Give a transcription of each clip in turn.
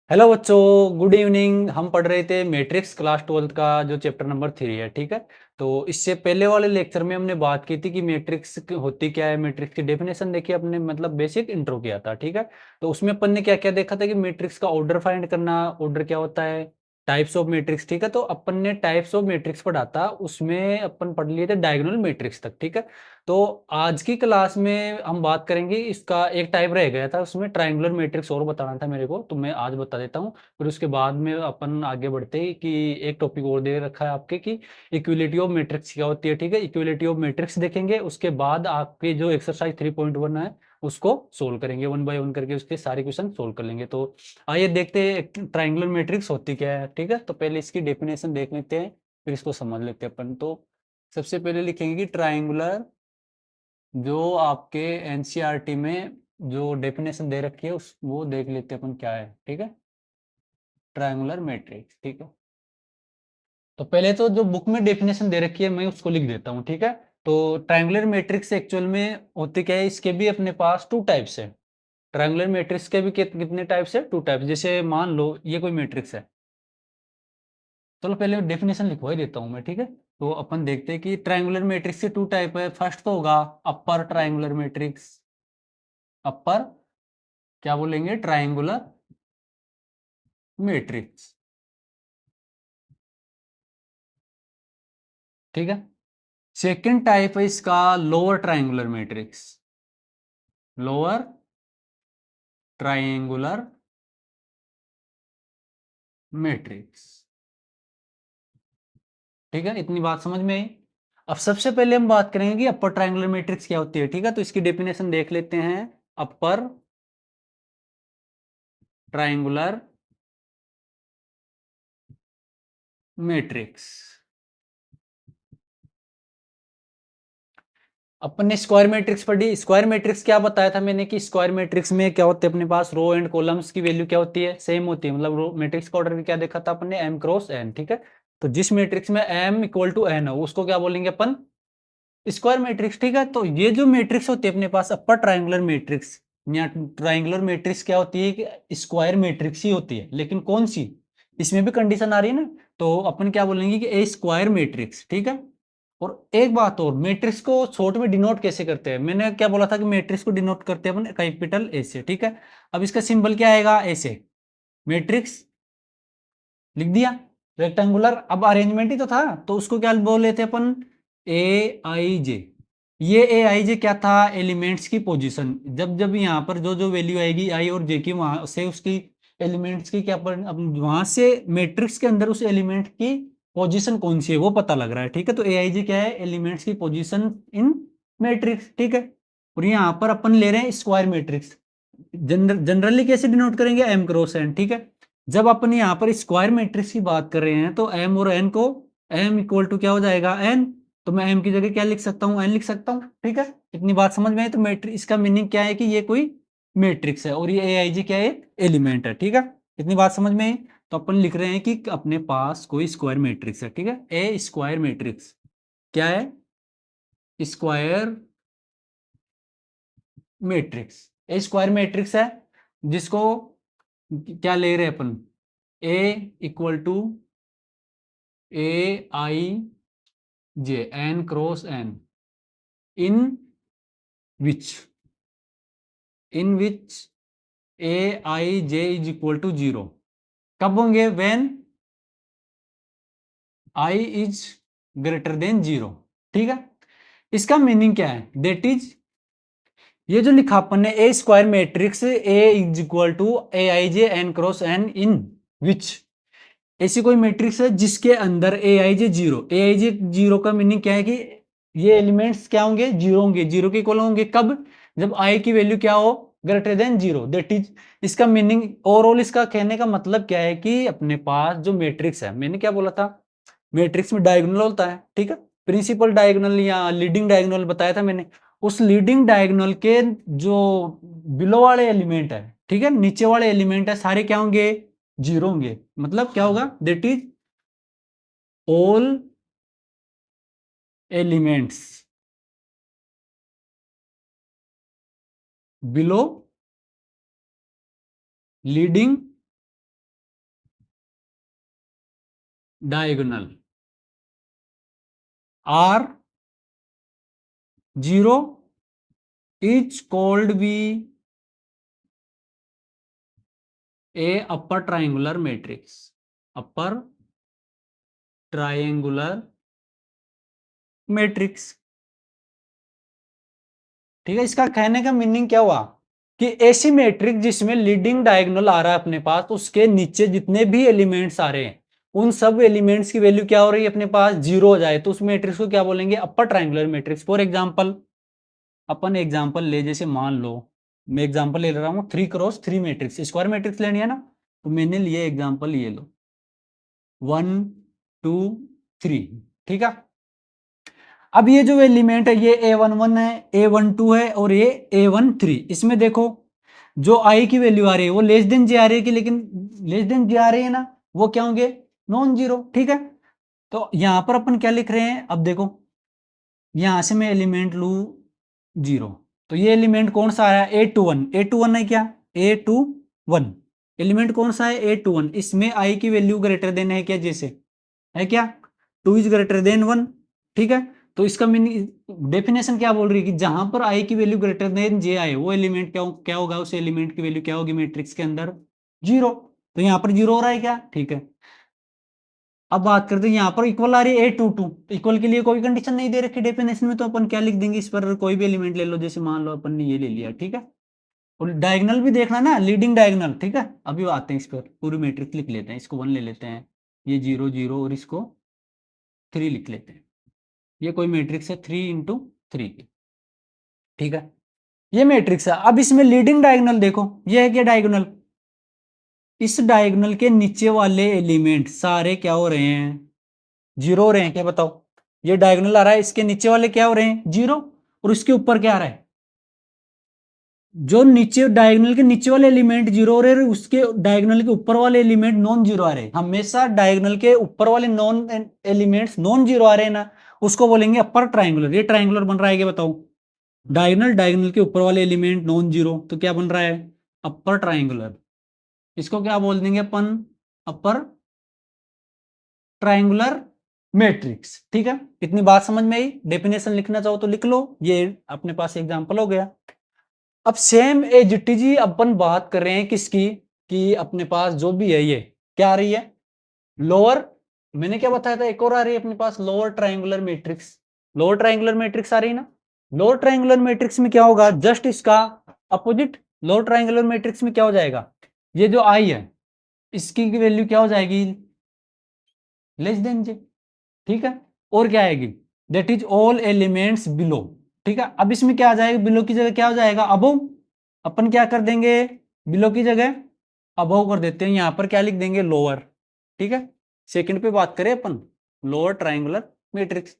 Hello बच्चों, good evening. हम पढ़ रहे थे मैट्रिक्स क्लास 12th का जो चैप्टर नंबर 3 है। ठीक है, तो इससे पहले वाले लेक्चर में हमने बात की थी कि मैट्रिक्स होती क्या है, मैट्रिक्स की डेफिनेशन देखी अपने, मतलब बेसिक इंट्रो किया था। ठीक है, तो उसमें अपन ने क्या क्या देखा था कि मैट्रिक्स का ऑर्डर फाइंड करना, ऑर्डर क्या होता है, टाइप्स ऑफ मैट्रिक्स। ठीक है, तो अपन ने टाइप्स ऑफ मैट्रिक्स पढ़ा था, उसमें अपन पढ़ लिए थे डायगोनल मैट्रिक्स तक। ठीक है, तो आज की क्लास में हम बात करेंगे, इसका एक टाइप रह गया था उसमें, ट्रायंगुलर मैट्रिक्स और बताना था मेरे को, तो मैं आज बता देता हूँ। फिर उसके बाद में अपन आगे बढ़ते हैं कि एक टॉपिक और दे रखा है आपके कि इक्विलिटी ऑफ मैट्रिक्स क्या होती है। ठीक है, इक्विलिटी ऑफ मैट्रिक्स देखेंगे, उसके बाद आपके जो एक्सरसाइज 3.1 है उसको सोल्व करेंगे, वन बाय वन करके उसके सारे क्वेश्चन सोल्व कर लेंगे। तो आइए देखते हैं ट्रायंगुलर मैट्रिक्स होती क्या है। ठीक है, तो पहले इसकी डेफिनेशन देख लेते हैं, फिर इसको समझ लेते हैं अपन। तो सबसे पहले लिखेंगे कि ट्रायंगुलर, जो आपके एनसीईआरटी में जो डेफिनेशन दे रखी है उस वो देख लेते हैं अपन क्या है। ठीक है, ट्रायंगुलर मैट्रिक्स। ठीक है, तो पहले तो जो बुक में डेफिनेशन दे रखी है मैं उसको लिख देता हूँ। ठीक है, तो ट्रायंगुलर मैट्रिक्स एक्चुअल में होते क्या है, इसके भी अपने पास टू टाइप्स है। ट्रायंगुलर मैट्रिक्स के भी कितने टाइप्स है, टू टाइप्स। जैसे मान लो ये कोई मैट्रिक्स है, चलो पहले डेफिनेशन लिखवा ही देता हूँ मैं। ठीक है, तो अपन देखते हैं कि ट्रायंगुलर मैट्रिक्स के टू टाइप है। फर्स्ट तो होगा अपर ट्रायंगुलर मैट्रिक्स। अपर क्या बोलेंगे, ट्रायंगुलर मैट्रिक्स। ठीक है, सेकंड टाइप है इसका lower triangular matrix. Lower triangular matrix. ठीक है, इतनी बात समझ में आई। अब सबसे पहले हम बात करेंगे कि अपर ट्रायंगुलर मैट्रिक्स क्या होती है। ठीक है, तो इसकी डेफिनेशन देख लेते हैं। Upper triangular matrix. अपन ने स्क्वायर मैट्रिक्स पढ़ी। स्क्वायर मैट्रिक्स क्या बताया था मैंने कि स्क्वायर मैट्रिक्स में क्या होते हैं अपने पास, रो एंड कॉलम्स की वैल्यू क्या होती है, सेम होती है। मतलब रो मैट्रिक्स का ऑर्डर क्या देखा था अपन ने, एम क्रॉस एन। ठीक है, तो जिस मैट्रिक्स में एम इक्वल टू एन हो उसको क्या बोलेंगे अपन, स्क्वायर मैट्रिक्स। ठीक है, तो ये जो मैट्रिक्स होती है अपने पास अपर ट्रायंगुलर मैट्रिक्स, या ट्रायंगुलर मैट्रिक्स क्या होती है कि स्क्वायर मैट्रिक्स ही होती है, लेकिन कौन सी, इसमें भी कंडीशन आ रही है ना, तो अपन क्या बोलेंगे कि ए स्क्वायर मैट्रिक्स। ठीक है, और एक बात और, मैट्रिक्स को शॉर्ट में डिनोट कैसे करते हैं, मैंने क्या बोला था कि मैट्रिक्स को डिनोट करते हैं अपन कैपिटल ए से। ठीक है, अब इसका सिंबल क्या आएगा, ऐसे, मैट्रिक्स लिख दिया रेक्टेंगुलर। अब अरेंजमेंट ही तो था, तो उसको क्या बोल रहे थे अपन, ए आई जे। ये ए आई जे क्या था, एलिमेंट्स की पोजीशन। जब जब यहाँ पर जो जो वैल्यू आएगी आई और जे की, वहां से उसकी एलिमेंट्स की क्या पर, अब वहां से मैट्रिक्स के अंदर उस एलिमेंट की पोजीशन कौन सी है वो पता लग रहा है। ठीक है, तो ए आई जे क्या है, एलिमेंट्स की पोजीशन इन मैट्रिक्स। ठीक है, और यहाँ पर अपन ले रहे हैं स्क्वायर मैट्रिक्स। जनरली कैसे डिनोट करेंगे, एम क्रॉस एन। ठीक है, जब अपन यहाँ पर स्क्वायर मैट्रिक्स की बात कर रहे हैं तो एम और एन को, एम इक्वल टू क्या हो जाएगा, एन, तो मैं एम की जगह क्या लिख सकता हूँ, एन लिख सकता हूँ। ठीक है, इतनी बात समझ में आई। तो मैट्रिक्स, इसका मीनिंग क्या है कि ये कोई मैट्रिक्स है और ये ए आई जी क्या है, एलिमेंट है। ठीक है, इतनी बात समझ में आई। तो अपन लिख रहे हैं कि अपने पास कोई स्क्वायर मैट्रिक्स है। ठीक है, ए स्क्वायर मैट्रिक्स क्या है, square matrix. A square matrix है जिसको क्या ले रहे हैं अपन, a equal to a i j n cross n, in which, in which a i j is equal to zero. कब होंगे, when i is greater than zero. ठीक है, इसका मीनिंग क्या है, देट इज, ये जो लिखा अपन ने, a square matrix a is equal to a i j n cross n in which, ऐसी कोई मैट्रिक्स है जिसके अंदर a i j zero. A i j zero का मीनिंग क्या है कि ये एलिमेंट्स क्या होंगे, जीरो होंगे, जीरो के इक्वल होंगे। कब, जब आई की वैल्यू क्या हो, greater than zero. That is, इसका मीनिंग ओवरऑल, इसका कहने का मतलब क्या है कि अपने पास जो मैट्रिक्स है, मैंने क्या बोला था, मैट्रिक्स में डायगोनल होता है। ठीक है, प्रिंसिपल डायगोनल या लीडिंग डायगोनल बताया था मैंने। उस लीडिंग डायगोनल के जो बिलो वाले एलिमेंट है, ठीक है, नीचे वाले एलिमेंट है, सारे क्या होंगे, जीरो होंगे। मतलब क्या होगा, that is all elements below leading diagonal are zero is called be a upper triangular matrix, upper triangular matrix. ठीक है, इसका कहने का मीनिंग क्या हुआ कि ऐसी मैट्रिक्स जिसमें लीडिंग डायगोनल आ रहा है अपने पास, उसके नीचे जितने भी एलिमेंट्स आ रहे हैं उन सब एलिमेंट्स की वैल्यू क्या हो रही है अपने पास, जीरो हो जाए, तो उस मैट्रिक्स को क्या बोलेंगे, अपर triangular matrix. For example upon example ले, जैसे मान लो मैं एग्जांपल ले रहा हूँ 3x3 मैट्रिक्स, स्क्वायर मैट्रिक्स लेनी है ना, तो मैंने लिए एग्जांपल ये लो 1 2 3। ठीक है, अब ये जो एलिमेंट है ये A11 है, A12 है और ये A13। इसमें देखो जो आई की वैल्यू आ रही है वो लेस देन जे आ रही है कि, लेकिन लेस देन जे आ रही है ना, वो क्या होंगे, नॉन जीरो। ठीक है, तो यहां पर अपन क्या लिख रहे हैं, अब देखो यहां से मैं एलिमेंट लू जीरो, तो ये एलिमेंट कौन सा आया, A21, A21 है क्या, A21 एलिमेंट कौन सा है, A21। इसमें आई की वैल्यू ग्रेटर देन है क्या, जैसे है क्या, 2 इज ग्रेटर देन 1। ठीक है, तो इसका मीनिंग डेफिनेशन क्या बोल रही है कि जहां पर आई की वैल्यू ग्रेटर देन जे आए वो एलिमेंट क्या होगा, उस एलिमेंट की वैल्यू क्या होगी मैट्रिक्स के अंदर, जीरो। तो यहां पर जीरो हो रहा है क्या, ठीक है। अब बात करते हैं यहाँ पर इक्वल आ रही है A22, तो इक्वल के लिए कोई कंडीशन नहीं दे रखी डेफिनेशन में, तो अपन क्या लिख देंगे, इस पर कोई भी एलिमेंट ले लो, जैसे मान लो अपन ने ये ले लिया। ठीक है, और डायगोनल भी देखना ना, लीडिंग डायगोनल। ठीक है, अभी आते हैं इस पर, पूरी मैट्रिक्स लिख लेते हैं, इसको 1 ले लेते हैं, ये 0 0 और इसको 3 लिख लेते हैं। ये कोई मैट्रिक्स है 3 × 3 की। ठीक है, ये मैट्रिक्स है। अब इसमें लीडिंग डायगोनल देखो, ये है क्या डायगोनल, इस डायगोनल के नीचे वाले एलिमेंट सारे क्या हो रहे हैं, जीरो हो रहे हैं क्या, बताओ। ये डायगोनल आ रहा है, इसके नीचे वाले क्या हो रहे हैं, जीरो, और इसके ऊपर क्या आ रहा है, जो नीचे डायगोनल के नीचे वाले एलिमेंट जीरो हो रहे हैं, उसके डायगोनल के ऊपर वाले एलिमेंट नॉन जीरो आ रहे हैं। हमेशा डायगोनल के ऊपर वाले नॉन एलिमेंट्स नॉन जीरो आ रहे हैं ना, उसको बोलेंगे अपर ट्राइंगुलर। ये ट्राइंगुलर बन रहा है क्या, बताओ, डायगोनल डायगोनल के ऊपर वाले एलिमेंट नॉन जीरो, तो क्या बन रहा है, अपर ट्राइंगुलर। इसको क्या बोल देंगे अपन, अपर ट्राइंगुलर मैट्रिक्स। ठीक है, इतनी बात समझ में आई। डेफिनेशन लिखना चाहो तो लिख लो, ये अपने पास एग्जांपल हो गया। अब सेम एज इट इज अपन बात कर रहे हैं किसकी, कि अपने पास जो भी है ये क्या आ रही है, लोअर, मैंने क्या बताया था, एक और आ रही है अपने पास lower triangular matrix. Lower triangular matrix आ रही है ना, लोअर ट्राइंगुलर मैट्रिक्स में क्या होगा, जस्ट इसका अपोजिट। लोअर ट्राइंगुलर मैट्रिक्स में क्या हो जाएगा, ये जो आई है इसकी वैल्यू क्या हो जाएगी, लेस देन जे। ठीक है, और क्या आएगी, that is all elements below. ठीक है, अब इसमें क्या आ जाएगा, बिलो की जगह क्या हो जाएगा, अबव। अपन क्या कर देंगे, बिलो की जगह अबव कर देते हैं, यहां पर क्या लिख देंगे, लोअर। ठीक है, सेकंड पे बात करें अपन, lower triangular matrix,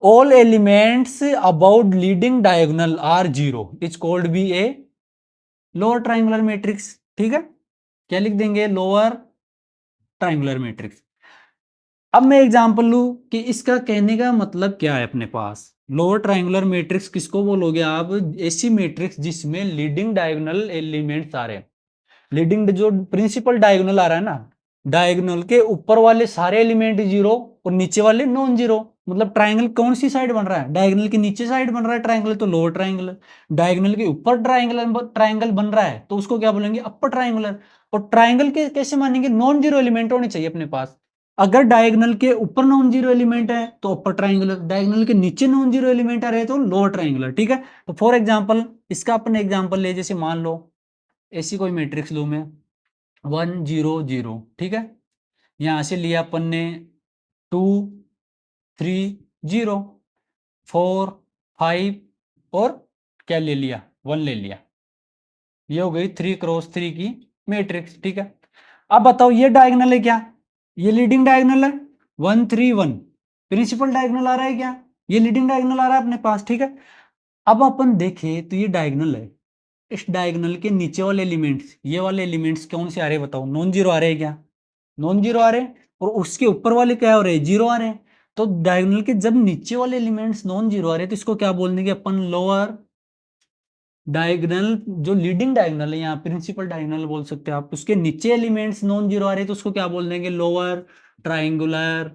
all elements about leading diagonal are zero is called be a lower triangular matrix. ठीक है, क्या लिख देंगे, लोअर ट्राइंगुलर मैट्रिक्स। अब मैं एग्जांपल लूं कि इसका कहने का मतलब क्या है, अपने पास लोअर ट्राइंगुलर मैट्रिक्स किसको बोलोगे आप, ऐसी मैट्रिक्स जिसमें लीडिंग डायगोनल एलिमेंट्स आ रहे हैं। लीडिंग जो प्रिंसिपल डायगोनल आ रहा है ना, डायगोनल के ऊपर वाले सारे एलिमेंट जीरो और नीचे वाले नॉन जीरो। मतलब ट्राइंगल कौन सी साइड बन रहा है, डायगोनल के नीचे साइड बन रहा है ट्राइंगल, तो लोअर ट्राइंगुलर। डायगोनल के ऊपर ट्राइंगल बन रहा है तो उसको क्या बोलेंगे, अपर ट्राइंगुलर। और ट्राइंगल के कैसे मानेंगे, नॉन जीरो एलिमेंट होने चाहिए अपने पास। अगर डायगोनल के ऊपर नॉन जीरो एलिमेंट है तो अपर ट्राइंगुलर, डायगोनल के नीचे नॉन जीरो एलिमेंट आ रहे हैं तो लोअर ट्राइंगुलर। ठीक है, तो फॉर एग्जांपल इसका अपन एग्जांपल ले, जैसे मान लो ऐसी कोई मैट्रिक्स लूं मैं 1 0 0। ठीक है, यहां से लिया अपन ने 2 3 0 4 5 और क्या ले लिया, 1 ले लिया। ये हो गई 3x3 की मैट्रिक्स। ठीक है, अब बताओ ये डायगोनल है क्या, ये लीडिंग डायगोनल है, 1 3 1 प्रिंसिपल डायगोनल आ रहा है क्या, ये लीडिंग डायगोनल आ रहा है अपने पास। ठीक है, अब अपन देखें तो ये डायगोनल है, इस डायगोनल के नीचे वाले एलिमेंट्स, ये वाले एलिमेंट्स कौन से आ रहे हैं बताओ, नॉन जीरो आ रहे हैं क्या, नॉन जीरो आ रहे हैं। और उसके ऊपर वाले क्या हो रहे हैं, जीरो आ रहे हैं। तो डायगोनल के जब नीचे वाले एलिमेंट्स नॉन जीरो आ रहे हैं तो इसको क्या बोल देंगे अपन, लोअर डायगोनल। जो लीडिंग डायगोनल है, यहाँ प्रिंसिपल डायगोनल बोल सकते हैं आप, उसके नीचे एलिमेंट्स नॉन जीरो आ रहे हैं तो उसको क्या बोल देंगे, लोअर ट्राइंगुलर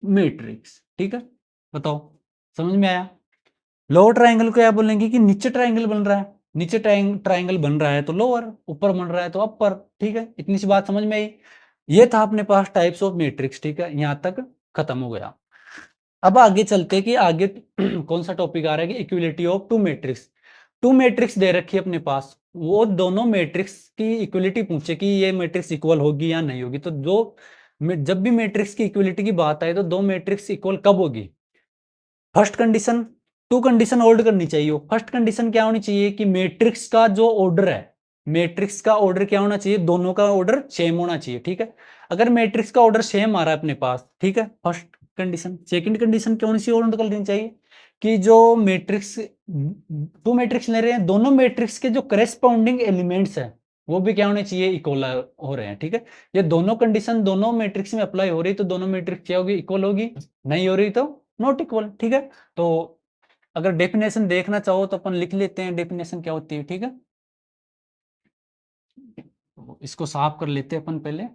मैट्रिक्स, ठीक है। बताओ समझ में आया। लोअर ट्राइंगल को क्या बोलेंगे कि नीचे ट्राइंगल बन रहा है, नीचे ट्राइंगल बन रहा है तो लोअर, ऊपर बन रहा है तो अपर, ठीक है। इतनी सी बात समझ में आई। ये था अपने पास टाइप्स ऑफ मैट्रिक्स, ठीक है, यहां तक खत्म हो गया। अब आगे चलते हैं कि आगे कौन सा टॉपिक आ रहा है कि equality of two matrix. Two matrix दे रखी है अपने पास, वो दोनों मैट्रिक्स की इक्विलिटी पूछे कि ये मैट्रिक्स इक्वल होगी या नहीं होगी। तो जब भी मैट्रिक्स की इक्विलिटी की बात आए तो दो मैट्रिक्स इक्वल कब होगी। First condition, two condition hold करनी चाहिए। फर्स्ट कंडीशन क्या होनी चाहिए कि मैट्रिक्स का जो ऑर्डर है, मैट्रिक्स का ऑर्डर क्या होना चाहिए, दोनों का ऑर्डर सेम होना चाहिए, ठीक है। अगर मैट्रिक्स का ऑर्डर सेम आ रहा है अपने पास, ठीक है, फर्स्ट कंडीशन। सेकंड कंडीशन कौन सी होल्ड करनी चाहिए कि जो मैट्रिक्स, टू मैट्रिक्स ले रहे हैं, दोनों मैट्रिक्स के जो करेस्पॉन्डिंग एलिमेंट्स है वो भी क्या होने चाहिए, इक्वल हो रहे हैं, ठीक है। ये दोनों कंडीशन दोनों मैट्रिक्स में अप्लाई हो रही तो दोनों मैट्रिक्स क्या होगी, इक्वल होगी। नहीं हो रही तो नॉट इक्वल, ठीक है। तो अगर डेफिनेशन देखना चाहो तो अपन लिख लेते हैं डेफिनेशन क्या होती है, ठीक है। तो इसको साफ कर लेते हैं अपन, पहले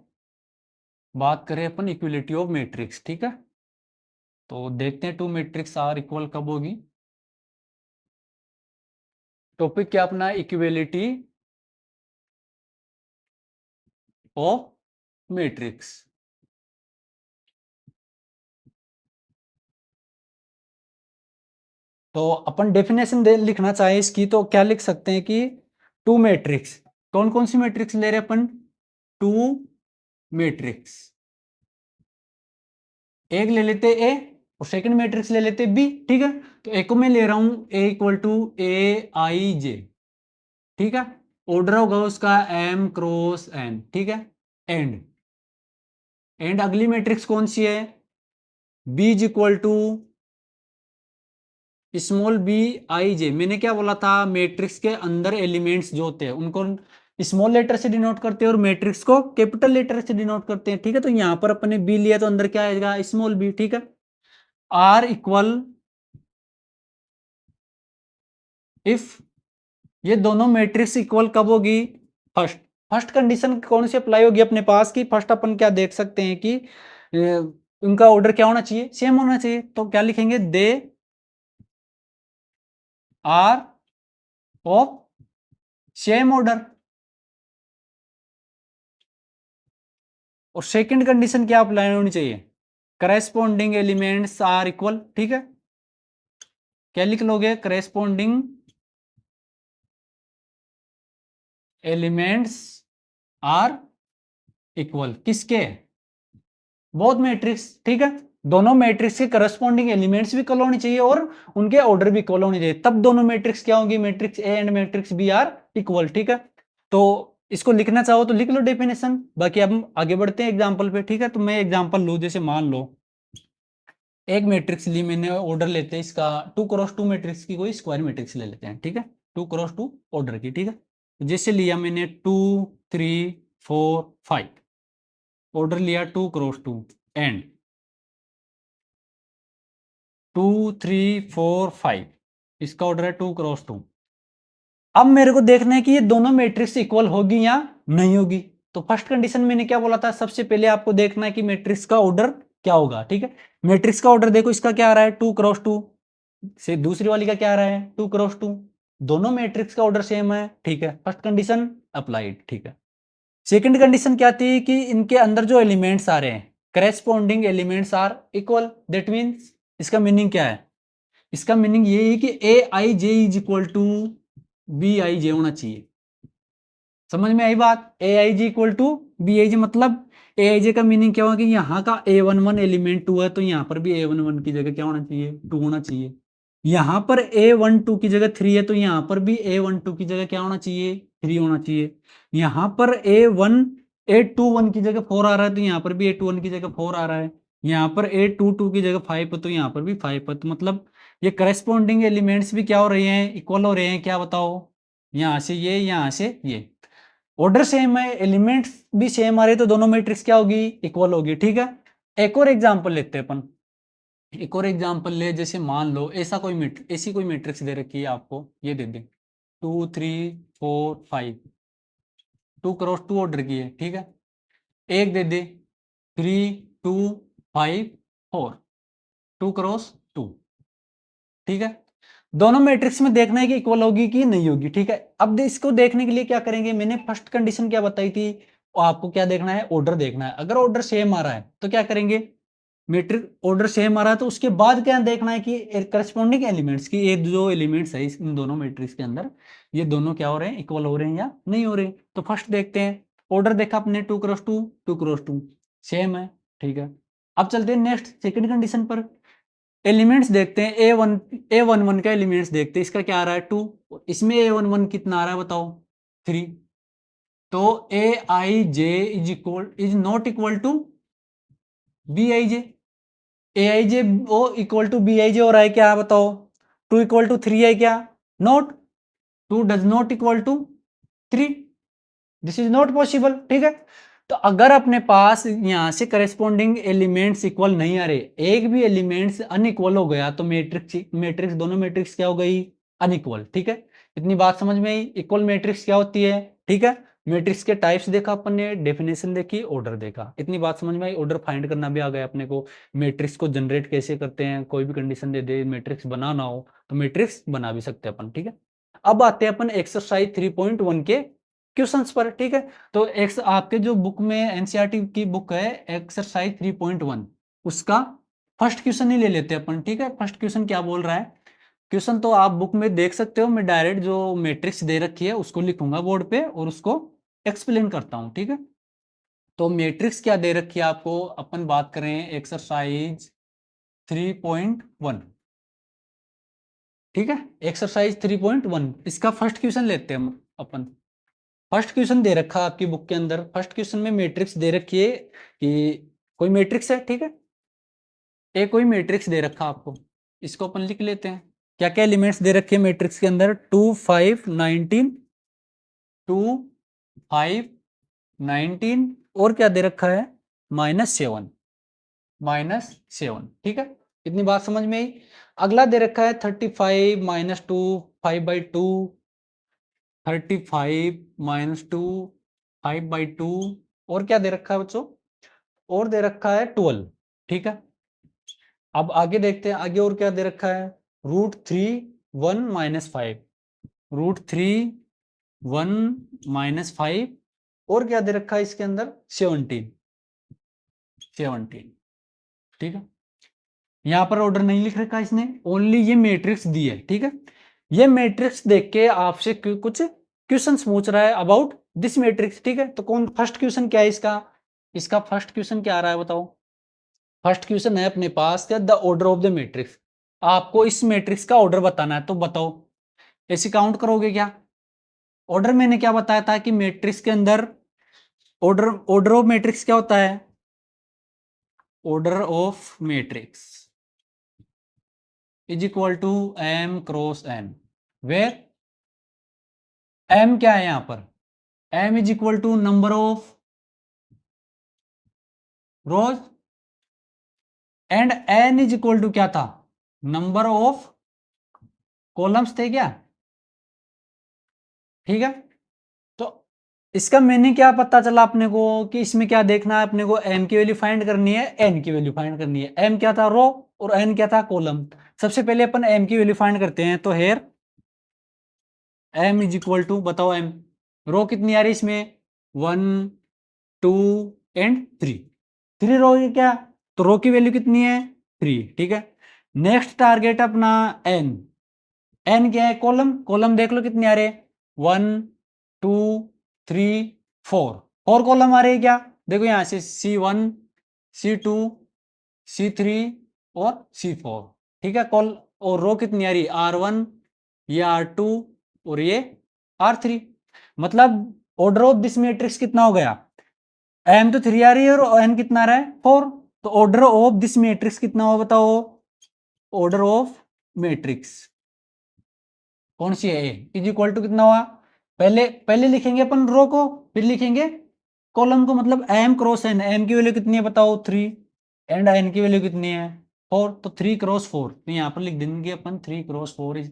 बात करें अपन इक्विलिटी ऑफ मैट्रिक्स, ठीक है। तो देखते हैं टू मैट्रिक्स आर इक्वल कब होगी। टॉपिक क्या अपना, इक्विलिटी ऑफ मैट्रिक्स। तो अपन डेफिनेशन लिखना चाहे इसकी तो क्या लिख सकते हैं कि टू मैट्रिक्स, कौन कौन सी मैट्रिक्स ले रहे हैं अपन, टू मैट्रिक्स, एक ले लेते ए और सेकंड मैट्रिक्स ले लेते बी, ठीक है। तो एक को मैं ले रहा हूं ए इक्वल टू ए आई जे, ठीक है। ऑर्डर होगा उसका एम क्रॉस एन, ठीक है। एंड अगली मैट्रिक्स कौन सी है, B is equal to small b i j. मैंने क्या बोला था, मैट्रिक्स के अंदर एलिमेंट्स जो होते हैं उनको स्मॉल लेटर से डिनोट करते हैं और मैट्रिक्स को कैपिटल लेटर से डिनोट करते हैं, ठीक है। तो यहां पर अपने बी लिया तो अंदर क्या आएगा, स्मॉल बी, ठीक है। आर इक्वल इफ, ये दोनों मैट्रिक्स इक्वल कब होगी, फर्स्ट। फर्स्ट कंडीशन कौन सी अप्लाई होगी अपने पास की, फर्स्ट अपन क्या देख सकते हैं कि उनका ऑर्डर क्या होना चाहिए, सेम होना चाहिए। तो क्या लिखेंगे, they are of same order. और सेकंड कंडीशन क्या अप्लाई होनी चाहिए, करेस्पॉन्डिंग एलिमेंट्स आर इक्वल, ठीक है। क्या लिख लोगे, करेस्पॉन्डिंग एलिमेंट्स आर इक्वल किसके, बोथ मैट्रिक्स, ठीक है। दोनों मैट्रिक्स के करस्पॉन्डिंग एलिमेंट्स भी इक्वल होने चाहिए और उनके ऑर्डर भी इक्वल होने चाहिए, तब दोनों मैट्रिक्स क्या होंगी, matrix A and matrix B are equal, ठीक है। तो इसको लिखना चाहो तो लिख लो डेफिनेशन, बाकी अब हम आगे बढ़ते हैं एग्जांपल पे, ठीक है। तो मैं एग्जांपल लूँ, जैसे मान लो एक मैट्रिक्स ली मैंने, ऑर्डर लेते हैं इसका टू क्रॉस टू मैट्रिक्स की कोई स्क्वायर मैट्रिक्स ले लेते हैं, ठीक है। टू क्रॉस टू ऑर्डर की, ठीक है। तो जैसे लिया मैंने 2 3 4 5, ऑर्डर लिया 2 क्रॉस 2 एंड 2 3 4 5, इसका ऑर्डर है 2 क्रॉस 2। अब मेरे को देखना है कि ये दोनों मैट्रिक्स इक्वल होगी या नहीं होगी। तो फर्स्ट कंडीशन मैंने क्या बोला था, सबसे पहले आपको देखना है कि मैट्रिक्स का ऑर्डर क्या होगा, ठीक है। मैट्रिक्स का ऑर्डर देखो, इसका क्या आ रहा है 2 क्रॉस 2, से दूसरी वाली का क्या आ रहा है 2 क्रॉस 2, दोनों मैट्रिक्स का ऑर्डर सेम है, ठीक है। फर्स्ट कंडीशन अप्लाइड, ठीक है। सेकंड कंडीशन क्या थी कि इनके अंदर जो एलिमेंट्स आ रहे हैं, corresponding elements are equal. That means इसका मीनिंग क्या है, इसका मीनिंग ये है कि a i j is equal to b i j होना चाहिए। समझ में आई बात, a i j equal to b i j, मतलब ए आई जे का मीनिंग क्या होगा कि यहाँ का A11 एलिमेंट 2 है तो यहाँ पर भी A11 की जगह क्या होना चाहिए, 2 होना चाहिए। यहाँ पर A12 की जगह 3 है तो यहाँ पर भी A12 की जगह क्या होना चाहिए, 3 होना चाहिए। यहाँ पर A21 की जगह 4 आ रहा है तो यहाँ पर भी A21 की जगह 4 आ रहा है। यहाँ पर A22 की जगह 5 है तो यहाँ पर भी 5 है। तो मतलब ये करस्पॉन्डिंग एलिमेंट्स भी क्या हो रहे हैं, इक्वल हो रहे हैं, क्या बताओ, यहाँ से ये, यहाँ से ये, ऑर्डर सेम है, एलिमेंट्स भी सेम आ रहे तो दोनों मैट्रिक्स क्या होगी, इक्वल होगी, ठीक है। एक और एग्जांपल लेते हैं अपन, एक और एग्जांपल ले, जैसे मान लो ऐसी कोई मैट्रिक्स दे रखी है आपको, ये दे दे 2 3 4 5, 2 क्रॉस 2 ऑर्डर की है, ठीक है। एक दे दे 3 2 5 4, 2 क्रॉस 2, ठीक है। दोनों मैट्रिक्स में देखना है कि इक्वल होगी कि नहीं होगी, ठीक है। अब इसको देखने के लिए क्या करेंगे, मैंने फर्स्ट कंडीशन क्या बताई थी, और आपको क्या देखना है, ऑर्डर देखना है। अगर ऑर्डर सेम आ रहा है तो क्या करेंगे, मैट्रिक ऑर्डर सेम आ रहा है तो उसके बाद क्या देखना है कि करस्पॉन्डिंग एलिमेंट्स की, ये जो एलिमेंट्स है इन दोनों मैट्रिक्स के अंदर, ये दोनों क्या हो रहे हैं, इक्वल हो रहे हैं या नहीं हो रहे। तो फर्स्ट देखते हैं, ऑर्डर देखा अपने 2 क्रॉस 2, 2 क्रॉस 2 सेम है, ठीक है। अब चलते हैं नेक्स्ट सेकंड कंडीशन पर, एलिमेंट्स देखते हैं, A11 का एलिमेंट्स देखते हैं, इसका क्या आ रहा है 2, इसमें A11 कितना आ रहा है बताओ 3, तो Aij is not equal to Bij, Aij ओ इक्वल टू Bij हो रहा है क्या बताओ, 2 इक्वल टू 3 है क्या, not, 2 does not equal to 3, this is not possible, ठीक है। तो अगर अपने पास यहां से करेस्पॉन्डिंग एलिमेंट्स इक्वल नहीं आ रहे, एक भी एलिमेंट्स अनइक्वल हो गया तो मैट्रिक्स दोनों मैट्रिक्स क्या हो गई, अनइक्वल, ठीक है। इतनी बात समझ में आई, इक्वल मैट्रिक्स क्या होती है, ठीक है। मैट्रिक्स के टाइप्स देखा अपन ने, डेफिनेशन देखी, ऑर्डर देखा, इतनी बात समझ में आई। ऑर्डर फाइंड करना भी आ गया अपने को, मैट्रिक्स को जनरेट कैसे करते हैं, कोई भी कंडीशन दे दे मैट्रिक्स बनाना हो तो मैट्रिक्स बना भी सकते हैं अपन, ठीक है। अब आते हैं अपन एक्सरसाइज 3.1 के क्वेश्चंस पर, ठीक है। तो आपके जो बुक में एनसीईआरटी की बुक है एक्सरसाइज 3.1, उसका फर्स्ट क्वेश्चन ही ले लेते हैं अपन, ठीक है। फर्स्ट क्वेश्चन क्या बोल रहा है, क्वेश्चन तो आप बुक में देख सकते हो, मैं डायरेक्ट जो मैट्रिक्स दे रखी है उसको लिखूंगा बोर्ड पे और उसको एक्सप्लेन करता हूं, ठीक है। तो मैट्रिक्स क्या दे रखी है आपको, अपन बात करें एक्सरसाइज 3.1, ठीक है। एक्सरसाइज 3.1 इसका फर्स्ट क्वेश्चन लेते हैं अपन। फर्स्ट क्वेश्चन दे रखा आपकी बुक के अंदर, फर्स्ट क्वेश्चन में मैट्रिक्स दे रखी है कि कोई मैट्रिक्स है, ठीक है। एक कोई मैट्रिक्स दे रखा आपको, इसको अपन लिख लेते हैं। क्या क्या एलिमेंट्स दे रखे हैं मैट्रिक्स के अंदर, 2 5 19, 2 5 19 और क्या दे रखा है, -7, -7, ठीक है। इतनी बात समझ में आई। अगला दे रखा है 35 -2 5/2, 35 -2 5/2 और क्या दे रखा है बच्चों, और दे रखा है 12, ठीक है। अब आगे देखते हैं, आगे और क्या दे रखा है, √3 1 -5, √3 1 -5 और क्या दे रखा है इसके अंदर 17, ठीक है। यहां पर ऑर्डर नहीं लिख रखा इसने, ओनली ये मैट्रिक्स दी है, ठीक है। ये मैट्रिक्स देख के आपसे कुछ क्वेश्चन पूछ रहा है अबाउट दिस मैट्रिक्स, ठीक है। तो कौन फर्स्ट क्वेश्चन क्या है इसका, इसका फर्स्ट क्वेश्चन क्या आ रहा है बताओ। फर्स्ट क्वेश्चन है अपने पास क्या, the order of the matrix, आपको इस मैट्रिक्स का ऑर्डर बताना है। तो बताओ ऐसे काउंट करोगे क्या, ऑर्डर मैंने क्या बताया था कि मैट्रिक्स के अंदर ऑर्डर ऑर्डर ऑफ मैट्रिक्स क्या होता है, order of matrix is equal to m cross n, where m क्या है यहां पर, m is equal to number of rows and n is equal to क्या था, नंबर ऑफ कॉलम्स थे क्या, ठीक है। तो इसका मीनिंग क्या पता चला अपने को कि इसमें क्या देखना है अपने को, m की वैल्यू फाइंड करनी है, n की वैल्यू फाइंड करनी है। m क्या था रो और n क्या था कॉलम। सबसे पहले अपन m की वैल्यू फाइंड करते हैं, तो here m is equal to बताओ m, रो कितनी आ रही इसमें 1 2 एंड 3, 3 रो है क्या, तो रो की वैल्यू कितनी है 3, ठीक है। नेक्स्ट टारगेट अपना n, n क्या है कॉलम, कॉलम देख लो कितने आ रहे 1 2 3 4 कॉलम आ रहे हैं क्या, देखो यहां से C1 C2 C3 और C4, ठीक है। कॉल और रो कितनी आ रही R1, ये R2 और ये R3, मतलब ऑर्डर ऑफ दिस मैट्रिक्स कितना हो गया, m तो 3 आ रही है और n कितना आ रहा है 4, तो ऑर्डर ऑफ दिस मैट्रिक्स कितना हो बताओ, ऑर्डर ऑफ मैट्रिक्स कौन सी है ए इज इक्वल टू कितना हुआ, पहले पहले लिखेंगे अपन रो को फिर लिखेंगे कॉलम को, मतलब m क्रॉस n, m की वैल्यू कितनी है बताओ 3 एंड n की वैल्यू कितनी है 4, तो 3 क्रॉस 4, तो यहाँ पर लिख देंगे अपन 3 cross 4 is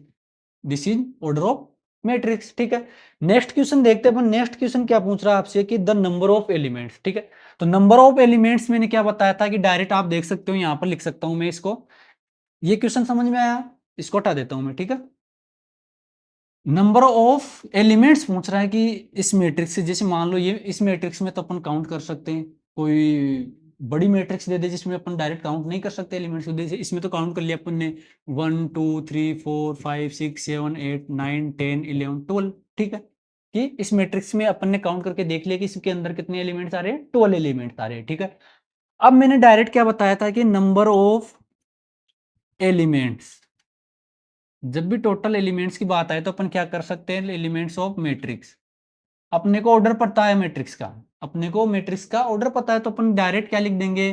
this is order of matrix, ठीक है। नेक्स्ट क्वेश्चन देखते हैं अपन, नेक्स्ट क्वेश्चन क्या पूछ रहा है आपसे कि द नंबर ऑफ एलिमेंट्स, ठीक है। तो नंबर ऑफ एलिमेंट्स मैंने क्या बताया था कि डायरेक्ट आप देख सकते हो, यहां पर लिख सकता हूं मैं इसको। ये क्वेश्चन समझ में आया, इसको हटा देता हूं मैं, ठीक है। नंबर ऑफ एलिमेंट्स पूछ रहा है कि इस मैट्रिक्स से, जैसे मान लो ये इस मैट्रिक्स में तो अपन काउंट कर सकते हैं, कोई बड़ी मैट्रिक्स दे दे जिसमें अपन डायरेक्ट काउंट नहीं कर सकते एलिमेंट्स को, जैसे इसमें तो काउंट कर लिया अपन ने 1 2 3 4 5 6 7 8 9 10 11 12, ठीक है। कि इस मैट्रिक्स में अपन ने काउंट करके देख लिया कि इसके अंदर कितने एलिमेंट्स आ रहे हैं, 12 एलिमेंट्स आ रहे हैं, ठीक है। अब मैंने डायरेक्ट क्या बताया था कि नंबर ऑफ एलिमेंट्स, जब भी टोटल एलिमेंट्स की बात आए तो अपन क्या कर सकते हैं, एलिमेंट्स ऑफ मैट्रिक्स। अपने को ऑर्डर पता है मैट्रिक्स का, अपने को मैट्रिक्स का ऑर्डर पता है, तो अपन डायरेक्ट क्या लिख देंगे,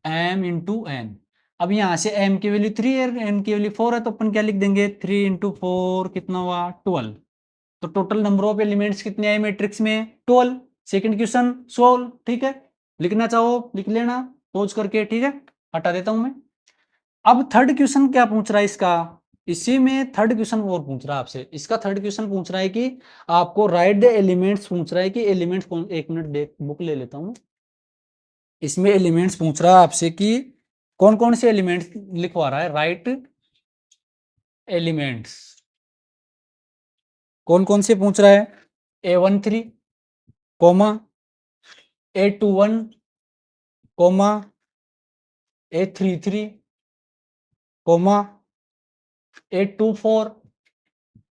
m इंटू एन। अब यहां से m की वैल्यू 3 है, n की वैल्यू 4 है, तो अपन क्या लिख देंगे 3 इंटू 4 कितना हुआ 12। तो टोटल नंबर ऑफ एलिमेंट्स कितने आए मैट्रिक्स में, 12। सेकंड क्वेश्चन सोल्व, ठीक है। लिखना चाहो लिख लेना पॉज करके, ठीक है। हटा देता हूं मैं। अब थर्ड क्वेश्चन क्या पूछ रहा है इसका, इसी में थर्ड क्वेश्चन और पूछ रहा है आपसे, इसका थर्ड क्वेश्चन पूछ रहा है कि आपको राइट द एलिमेंट्स, पूछ रहा है कि एलिमेंट्स कौन, एक मिनट देख बुक ले लेता हूं। इसमें एलिमेंट्स पूछ रहा है आपसे कि कौन कौन से एलिमेंट्स लिखवा रहा है, राइट एलिमेंट्स कौन कौन से पूछ रहा है, A13 coma A21 coma A33 coma A24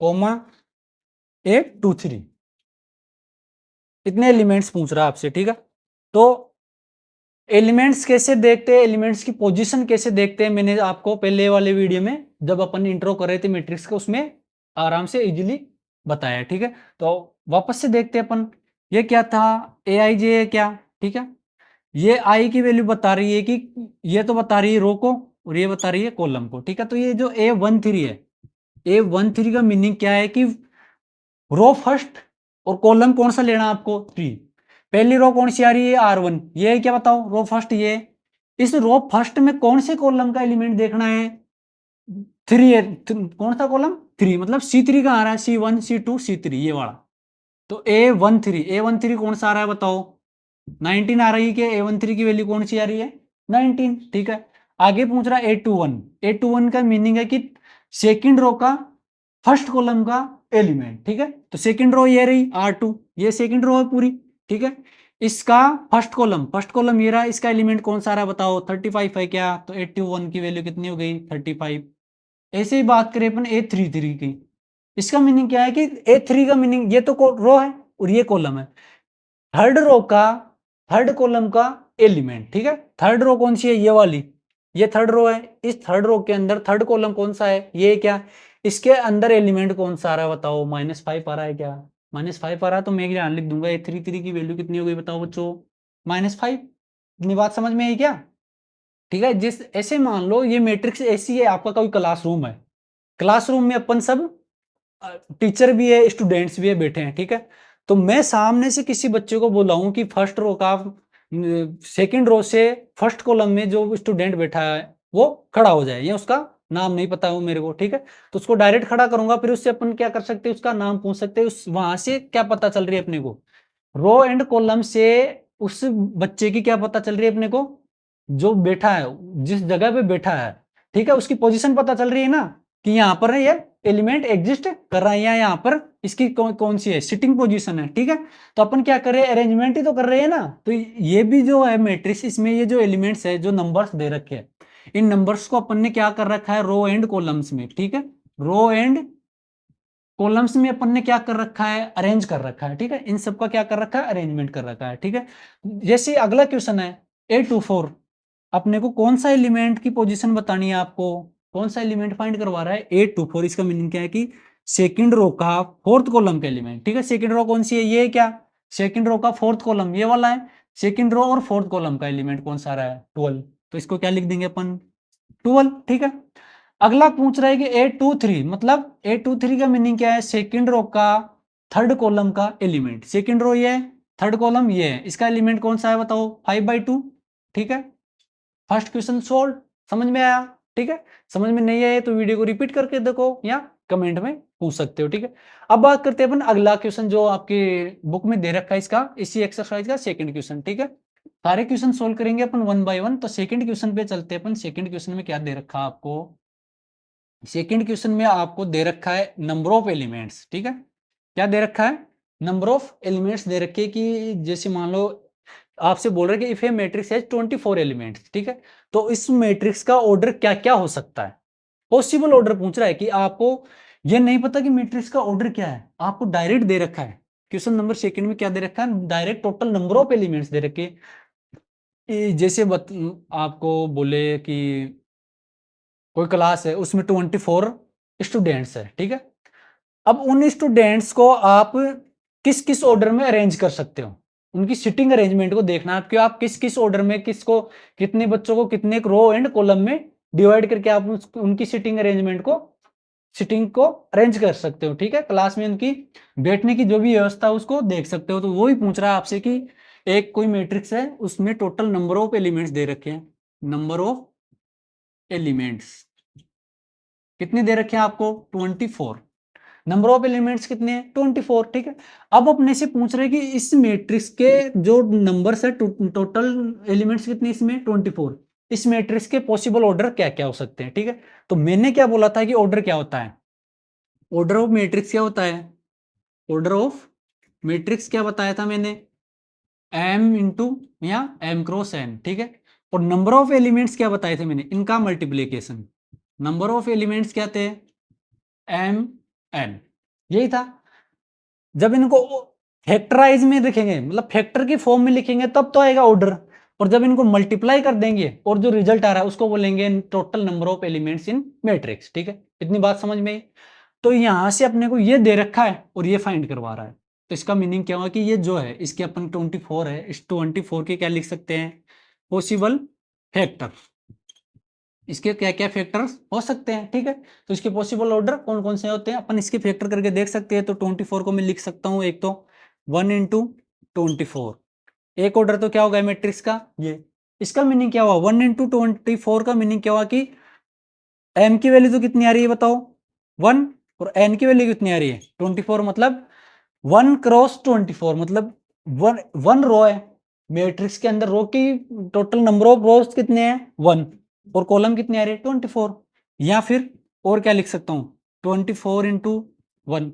coma A23, इतने एलिमेंट्स पूछ रहा है आपसे, ठीक है। तो एलिमेंट्स कैसे देखते हैं, एलिमेंट्स की पोजीशन कैसे देखते हैं, मैंने आपको पहले वाले वीडियो में जब अपन इंट्रो कर रहे थे मैट्रिक्स का, उसमें आराम से इजीली बताया, ठीक है। तो वापस से देखते हैं अपन, ये क्या था, ए आई जे है क्या, ठीक है। ये आई की वैल्यू बता रही है कि, ये तो बता रही है रो को और ये बता रही है कॉलम को, ठीक है। तो ये जो A13 है, A13 का मीनिंग क्या है कि रो फर्स्ट और कॉलम कौन सा लेना आपको, 3। पहली रो कौन सी आ रही है, R1, ये क्या बताओ रो फर्स्ट, ये इस रो फर्स्ट में कौन से कॉलम का एलिमेंट देखना है, 3 है। कौन सा कॉलम, 3, मतलब C3 का आ रहा है, C1 C2 C3 ये वाला। तो A13 कौन सा आ रहा है बताओ, 19 आ रही है कि A13 की वैल्यू कौन सी आ रही है, 19, ठीक है। आगे पूछ रहा है A21 का मीनिंग है कि सेकंड रो का फर्स्ट कॉलम का एलिमेंट, ठीक है। तो सेकंड रो ये रही R2, ये सेकंड रो है पूरी, ठीक है। इसका फर्स्ट कॉलम ये रहा, इसका एलिमेंट कौन सा आ रहा है बताओ, 35 है क्या, तो 81 की वैल्यू कितनी हो गई 35। ऐसे ही बात करें अपन A33 की, इसका मीनिंग क्या है कि A3 का मीनिंग, ये तो रो है और ये कॉलम है, थर्ड रो का थर्ड कॉलम का एलिमेंट, ठीक है। थर्ड रो कौन सी है, ये वाली, ये थर्ड रो है, इस थर्ड रो के अंदर थर्ड कॉलम कौन सा है, ये क्या, इसके अंदर एलिमेंट कौन सा आ रहा है बताओ, -5 आ रहा है क्या, -5 आ रहा है, तो मैं यहाँ लिख दूंगा A33 की वैल्यू कितनी हो गई बताओ बच्चों, -5। इतनी बात समझ में आई क्या, ठीक है। जिस ऐसे मान लो ये मैट्रिक्स ऐसी है, आपका कोई क्लासरूम है, क्लासरूम में अपन सब टीचर भी है स्टूडेंट्स भी है बैठे हैं, ठीक है। तो मैं सामने से किसी बच्चे को बुलाऊं कि फर्स्ट रो का सेकंड रो से फर्स्ट कॉलम में जो स्टूडेंट बैठा है वो खड़ा हो जाए, ये उसका नाम नहीं पता हो मेरे को, ठीक है। तो उसको डायरेक्ट खड़ा करूंगा, फिर उससे अपन क्या कर सकते हैं, उसका नाम पूछ सकते हैं, उस वहां से क्या पता चल रही है अपने को, रो एंड कॉलम से उस बच्चे की क्या पता चल रही है अपने को, जो बैठा है जिस जगह पे बैठा है, ठीक है, उसकी पोजीशन पता चल रही है ना, कि यहाँ पर ये एलिमेंट एग्जिस्ट कर रहा है, या यहाँ पर इसकी कौन सी है सिटिंग पोजीशन है, ठीक है। तो अपन क्या कर रहे हैं, अरेंजमेंट ही तो कर रहे हैं ना। तो ये भी जो है मैट्रिक्स, इसमें ये जो एलिमेंट्स है, जो नंबर्स दे रखे हैं, इन नंबर्स को अपन ने क्या कर रखा है, रो एंड कॉलम्स में, ठीक है। रो एंड कॉलम्स में अपन ने क्या कर रखा है, अरेंज कर रखा है, ठीक है। इन सबका क्या कर रखा है, अरेंजमेंट कर रखा है, ठीक है। जैसे अगला क्वेश्चन है A24, अपने को कौन सा एलिमेंट की पोजीशन बतानी है, आपको कौन सा एलिमेंट फाइंड करवा रहा है, A24। इसका मीनिंग क्या है कि सेकंड रो का फोर्थ कॉलम का एलिमेंट, ठीक है। सेकंड रो कौन सी है, ये क्या, सेकंड रो का फोर्थ कॉलम ये वाला है, सेकंड रो और फोर्थ कॉलम का एलिमेंट कौन सा आ रहा है, 12। तो इसको क्या लिख देंगे अपन, 12, ठीक है। अगला पूछ रहा है कि A23, मतलब A23 का मीनिंग क्या है, सेकंड रो का थर्ड कॉलम का एलिमेंट, सेकंड रो ये है, थर्ड कॉलम ये है, इसका एलिमेंट कौन सा है बताओ, 5/2, ठीक है। फर्स्ट क्वेश्चन सोल्व, समझ में आया, ठीक है। समझ में नहीं आया तो वीडियो को रिपीट करके देखो या कमेंट में पूछ सकते हो, ठीक है। अब बात करते हैं अपन अगला क्वेश्चन जो आपकी बुक में दे रखा है, इसका इसी एक्सरसाइज का सेकंड क्वेश्चन, ठीक है। सारे क्वेश्चन सोल्व करेंगे अपन वन बाय वन। तो सेकंड क्वेश्चन पे चलते हैं अपन। सेकंड क्वेश्चन में क्या दे रखा है आपको? सेकंड क्वेश्चन में आपको दे रखा है नंबर ऑफ एलिमेंट्स, ठीक है। क्या दे रखा है? नंबर ऑफ एलिमेंट्स दे रखे कि जैसे मान लो आपसे बोल रहे हैं कि if A matrix has 24 elements, ठीक है। तो इस मैट्रिक्स का ऑर्डर क्या क्या हो सकता है? पॉसिबल ऑर्डर पूछ रहा है कि आपको ये नहीं पता कि मैट्रिक्स का ऑर्डर क्या है, आपको डायरेक्ट दे रखा है। क्वेश्चन नंबर सेकंड में क्या दे रखा है? Direct total number of elements they रखे जैसे आपको बोले कि कोई क्लास है उसमें 24 स्टूडेंट्स है, ठीक है। अब उन स्टूडेंट्स को आप किस किस ऑर्डर में अरेंज कर सकते हो, उनकी सिटिंग अरेंजमेंट को देखना है कि आप किस किस ऑर्डर में किसको कितने बच्चों को कितने रो एंड कॉलम में डिवाइड करके आप उनकी सिटिंग को अरेंज कर सकते हो, ठीक है। क्लास में उनकी बैठने की जो भी व्यवस्था है उसको देख सकते हो। तो वो ही पूछ रहा है आपसे कि एक कोई मैट्रिक्स है उसमें total number of elements they रखे हैं। नंबर ऑफ एलिमेंट्स कितने दे रखे हैं आपको? 24। नंबर ऑफ एलिमेंट्स कितने हैं? 24, ठीक है। अब अपने से पूछ रहे हैं कि इस मैट्रिक्स के जो नंबर्स है टोटल एलिमेंट्स कितने इसमें? 24। इस मैट्रिक्स के पॉसिबल ऑर्डर क्या क्या हो सकते हैं, ठीक है। तो मैंने क्या बोला था कि ऑर्डर क्या होता है? ऑर्डर ऑफ मैट्रिक्स क्या होता है? ऑर्डर ऑफ मैट्रिक्स क्या बताया था मैंने? एम इंटू या एम क्रॉस एन, ठीक है। और नंबर ऑफ एलिमेंट्स क्या बताए थे मैंने? इनका मल्टीप्लीकेशन। नंबर ऑफ एलिमेंट्स क्या थे? एम एन, यही था। जब इनको फैक्टराइज में लिखेंगे, मतलब फैक्टर की फॉर्म में लिखेंगे तब तो आएगा ऑर्डर। और जब इनको मल्टीप्लाई कर देंगे और जो रिजल्ट आ रहा है उसको बोलेंगे total number of elements in matrix, ठीक है। इतनी बात समझ में आई? तो यहां से अपने को ये दे रखा है और ये फाइंड करवा रहा है। तो इसका मीनिंग क्या हुआ कि ये जो है इसके अपन 24 है, इस 24 के क्या लिख सकते हैं? Possible factor. इसके क्या क्या फैक्टर्स हो सकते हैं, ठीक है। तो इसके पॉसिबल ऑर्डर कौन कौन से होते हैं अपन इसके फैक्टर करके देख सकते हैं। तो 24 को मैं लिख सकता हूँ, एक तो 1 इंटू 24। एक ऑर्डर तो क्या होगा मैट्रिक्स का ये। इसका मीनिंग क्या हुआ? 1 इंटू 24 का मीनिंग क्या हुआ कि एम की वैल्यू तो कितनी आ रही है बताओ? 1। और एन की वैल्यू कितनी आ रही है? 24। मतलब 1 क्रॉस 24, मतलब वन रो है मैट्रिक्स के अंदर। रो की टोटल नंबर ऑफ रोज कितने हैं? 1। और कॉलम कितने आ रहे हैं? 24। या फिर और क्या लिख सकता हूँ? 24 इंटू 1।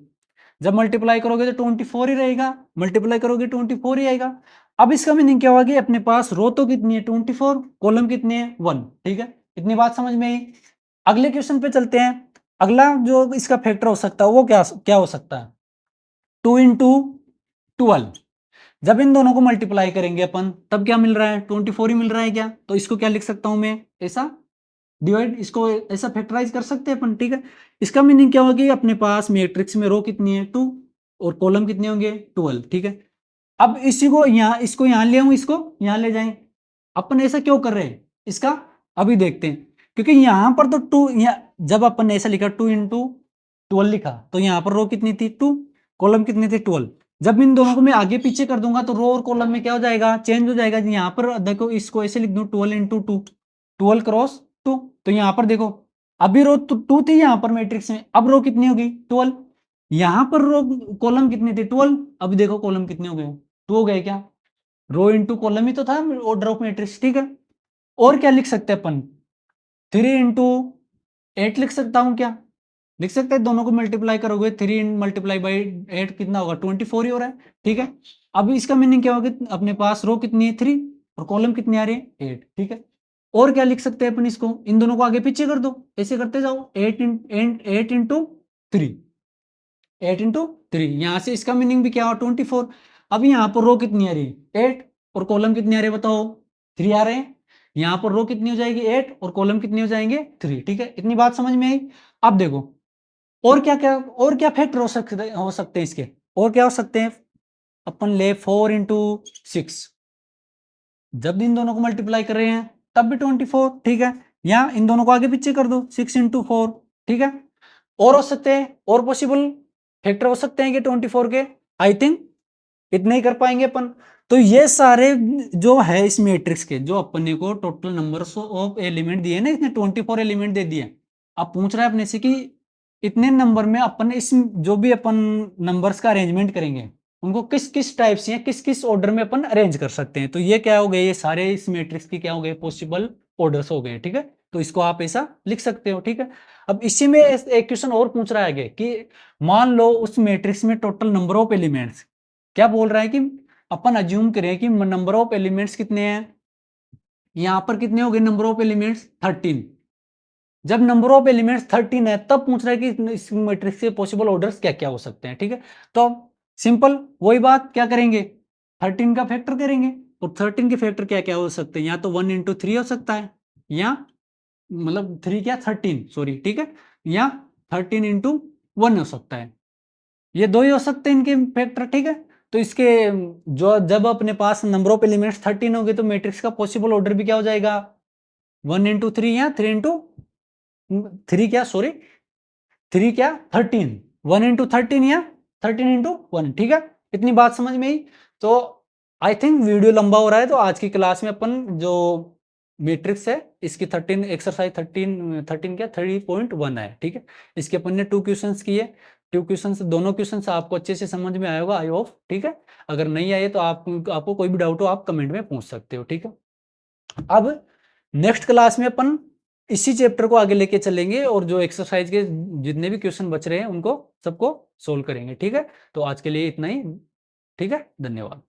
जब मल्टीप्लाई करोगे तो 24 ही रहेगा, मल्टीप्लाई करोगे 24 ही आएगा। अब इसका मीनिंग क्या होगा कि अपने पास रो तो कितनी है? 24। कॉलम कितने हैं? 1, ठीक है। इतनी बात समझ में आई? अगले क्वेश्चन पे चलते हैं। अगला जो इसका फैक्टर हो सकता है वो क्या क्या हो सकता है? 2 इंटू 12। जब इन दोनों को मल्टीप्लाई करेंगे अपन तब क्या मिल रहा है? 24 ही मिल रहा है क्या? तो इसको क्या लिख सकता हूं मैं? ऐसा डिवाइड, इसको ऐसा फैक्टराइज कर सकते हैं अपन, ठीक है। इसका मीनिंग क्या होगा कि अपने पास मैट्रिक्स में रो कितनी है? 2। और कॉलम कितने होंगे? 12, ठीक है। अब इसी को यहाँ, इसको यहाँ ले आऊं, इसको यहाँ ले जाएं। अपन ऐसा क्यों कर रहे हैं इसका? अभी देखते हैं। क्योंकि यहां पर तो 2, जब अपन ने ऐसा लिखा 2 इंटू 12 लिखा तो यहाँ पर रो कितनी थी? 2। कॉलम कितनी थी? 12। जब इन दोनों को मैं आगे पीछे कर दूंगा तो रो और कॉलम में क्या हो जाएगा? चेंज हो जाएगा। यहाँ पर देखो, इसको ऐसे लिख दूं 12 इंटू 2, 12 क्रॉस 2। तो यहाँ पर देखो, अभी रो 2 थी यहाँ पर मैट्रिक्स में, अब रो कितनी होगी? 12। यहाँ पर रो कॉलम कितनी थी? 12। अभी देखो कॉलम कितने हो गए? 2 हो गए क्या? रो इंटू कॉलम ही तो था ऑर्डर ऑफ मैट्रिक्स, ठीक है। और क्या लिख सकते हैं अपन? 3 इंटू 8 लिख सकता हूं क्या? लिख सकते हैं। दोनों को मल्टीप्लाई करोगे 3 मल्टीप्लाई बाई 8 कितना होगा? 24 ही हो रहा है, ठीक है। अब इसका मीनिंग क्या होगा? अपने पास रो कितनी है? 3। और कॉलम कितनी आ रही है? 8, ठीक है। और क्या लिख सकते हैं अपन? इसको इन दोनों को आगे पीछे कर दो, ऐसे करते जाओ। 8 इंटू 3, 8 इंटू 3। यहां से इसका मीनिंग भी क्या हुआ? 24। अब यहाँ पर रो कितनी आ रही है? 8। और कॉलम कितनी आ रही है बताओ? 3 आ रहे हैं। यहाँ पर रो कितनी हो जाएगी? 8। और कॉलम कितने हो जाएंगे? 3, ठीक है। इतनी बात समझ में आई? अब देखो और क्या फैक्टर हो सकते हैं इसके? और क्या हो सकते हैं? अपन ले 4 इंटू 6। जब इन दोनों को मल्टीप्लाई कर रहे हैं तब भी 24, ठीक है। या इन दोनों को आगे पीछे कर दो, 6 इंटू 4, ठीक है। और हो सकते हैं, और पॉसिबल फैक्टर हो सकते हैं कि 24 के। आई थिंक इतने ही कर पाएंगे अपन। तो ये सारे जो है इस मैट्रिक्स के, जो अपने को टोटल नंबर ऑफ एलिमेंट दिए ना, इसने 24 एलिमेंट दे दिए। अब पूछ रहा है अपने से कि इतने नंबर में अपन इस जो भी अपन नंबर्स का अरेंजमेंट करेंगे उनको किस किस टाइप से किस किस ऑर्डर में अपन अरेंज कर सकते हैं। तो ये क्या हो गए, ये सारे इस मैट्रिक्स की क्या हो गए, पॉसिबल ऑर्डर्स हो गए। ठीक है, तो इसको आप ऐसा लिख सकते हो। ठीक है, अब इसी में एक क्वेश्चन और पूछ रहा है आगे कि मान लो उस मैट्रिक्स में टोटल नंबर ऑफ एलिमेंट्स, क्या बोल रहा है कि अपन अज्यूम करें कि नंबर ऑफ एलिमेंट्स कितने हैं, यहां पर कितने हो गए नंबर ऑफ एलिमेंट्स 13। जब नंबर ऑफ एलिमेंट्स 13 है तब पूछ रहा है कि इस मैट्रिक्स के पॉसिबल ऑर्डर्स क्या क्या हो सकते हैं। ठीक है, तो सिंपल वही बात क्या करेंगे, 13 का फैक्टर करेंगे, और 13 के फैक्टर क्या क्या हो सकते हैं, या तो 1 इंटू 3 हो सकता है, या मतलब 3 क्या 13 सॉरी, ठीक है, या 13 इंटू 1 हो सकता है, ये दो ही हो सकते हैं इनके फैक्टर। ठीक है, तो इसके जो जब अपने पास नंबर ऑफ एलिमेंट्स 13 हो गए तो मैट्रिक्स का पॉसिबल ऑर्डर भी क्या हो जाएगा, 1 इंटू 3 या 3 इंटू 3 क्या सॉरी 3 क्या 13, 1 इंटू 13 या 13 इंटू 1। ठीक है, इतनी बात समझ में आई। तो आई थिंक वीडियो लंबा हो रहा है, तो आज की क्लास में अपन जो मैट्रिक्स है इसकी 13 एक्सरसाइज 13 क्या 3.1 है। ठीक है, इसके अपन ने 2 क्वेश्चंस किए, 2 क्वेश्चंस, दोनों क्वेश्चंस आपको अच्छे से समझ में आया होगा आई होप। ठीक है, अगर नहीं आए तो आपको कोई भी डाउट हो आप कमेंट में पूछ सकते हो। ठीक है, अब नेक्स्ट क्लास में अपन इसी चैप्टर को आगे लेके चलेंगे और जो एक्सरसाइज के जितने भी क्वेश्चन बच रहे हैं उनको सबको सोल्व करेंगे। ठीक है, तो आज के लिए इतना ही। ठीक है, धन्यवाद।